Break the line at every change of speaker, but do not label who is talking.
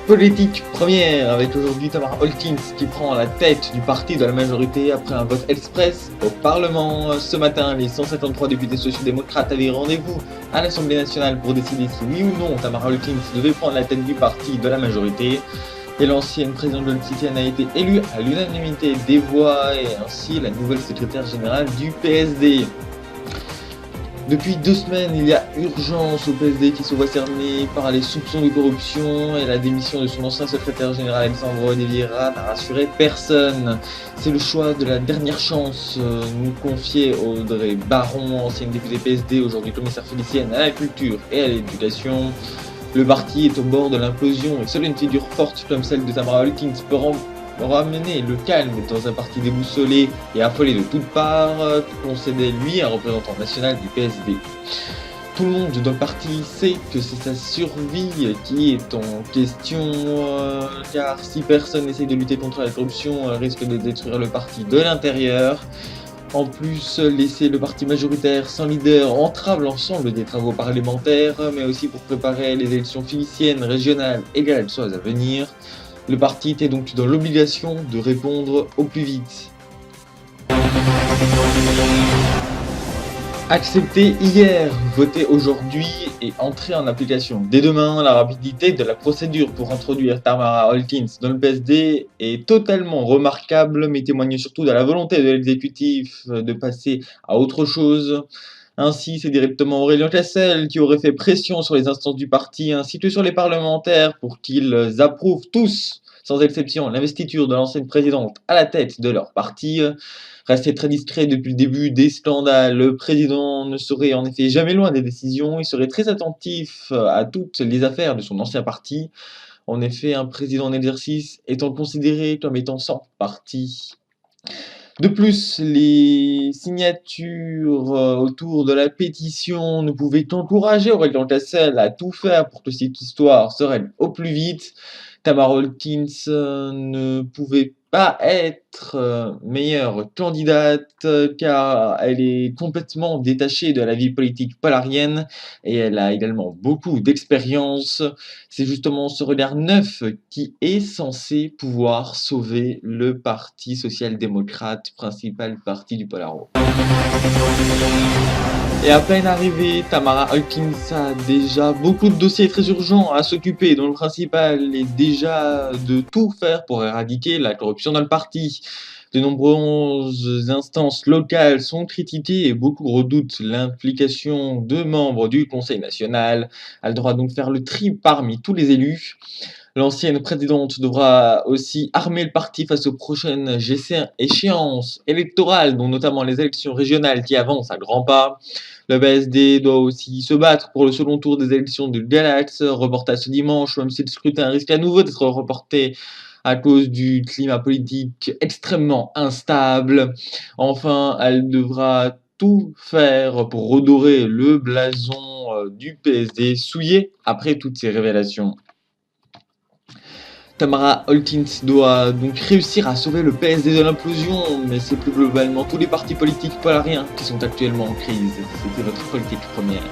Politique première avec aujourd'hui Tamara Holkins qui prend la tête du parti de la majorité après un vote express au Parlement. Ce matin, les 173 députés sociaux-démocrates avaient rendez-vous à l'Assemblée nationale pour décider si oui ou non Tamara Holkins devait prendre la tête du parti de la majorité. Et l'ancienne présidente de l'Occitanie a été élue à l'unanimité des voix et ainsi la nouvelle secrétaire générale du PSD. Depuis 2 semaines, il y a urgence au PSD qui se voit cerné par les soupçons de corruption et la démission de son ancien secrétaire général Alessandro De Vieira n'a rassuré personne. C'est le choix de la dernière chance, nous confiait Audrey Baron, ancienne députée PSD, aujourd'hui commissaire félicienne à la culture et à l'éducation. Le parti est au bord de l'implosion et seule une figure forte comme celle de Tamara Holkins peut ramener le calme dans un parti déboussolé et affolé de toutes parts, concédait lui un représentant national du PSD. Tout le monde dans le parti sait que c'est sa survie qui est en question, car si personne n'essaye de lutter contre la corruption, elle risque de détruire le parti de l'intérieur. En plus, laisser le parti majoritaire sans leader entrave l'ensemble des travaux parlementaires, mais aussi pour préparer les élections féliciennes, régionales et galloises à venir. Le parti était donc dans l'obligation de répondre au plus vite. Accepté hier, voté aujourd'hui et entré en application dès demain, la rapidité de la procédure pour introduire Tamara Holkins dans le PSD est totalement remarquable, mais témoigne surtout de la volonté de l'exécutif de passer à autre chose. Ainsi, c'est directement Aurélien Cassel qui aurait fait pression sur les instances du parti ainsi que sur les parlementaires pour qu'ils approuvent tous, sans exception, l'investiture de l'ancienne présidente à la tête de leur parti. Resté très discret depuis le début des scandales, le président ne serait en effet jamais loin des décisions, il serait très attentif à toutes les affaires de son ancien parti. En effet, un président en exercice étant considéré comme étant sans parti. De plus, les signatures autour de la pétition ne pouvaient qu'encourager Aurélien Cassel à tout faire pour que cette histoire se règle au plus vite. Tamara Holkins ne pouvait pas être meilleure candidate car elle est complètement détachée de la vie politique polarienne et elle a également beaucoup d'expérience. C'est justement ce regard neuf qui est censé pouvoir sauver le Parti social-démocrate, principal parti du Polaro. Et à peine arrivée, Tamara Holkins a déjà beaucoup de dossiers très urgents à s'occuper, dont le principal est déjà de tout faire pour éradiquer la corruption dans le parti. De nombreuses instances locales sont critiquées et beaucoup redoutent l'implication de membres du Conseil national. Elle devra donc faire le tri parmi tous les élus. L'ancienne présidente devra aussi armer le parti face aux prochaines échéances électorales, dont notamment les élections régionales qui avancent à grands pas. Le PSD doit aussi se battre pour le second tour des élections de Galax, reporté ce dimanche, même si le scrutin risque à nouveau d'être reporté à cause du climat politique extrêmement instable. Enfin, elle devra tout faire pour redorer le blason du PSD souillé après toutes ces révélations. Tamara Holkins doit donc réussir à sauver le PSD de l'implosion, mais c'est plus globalement tous les partis politiques polariens qui sont actuellement en crise. C'était votre politique première.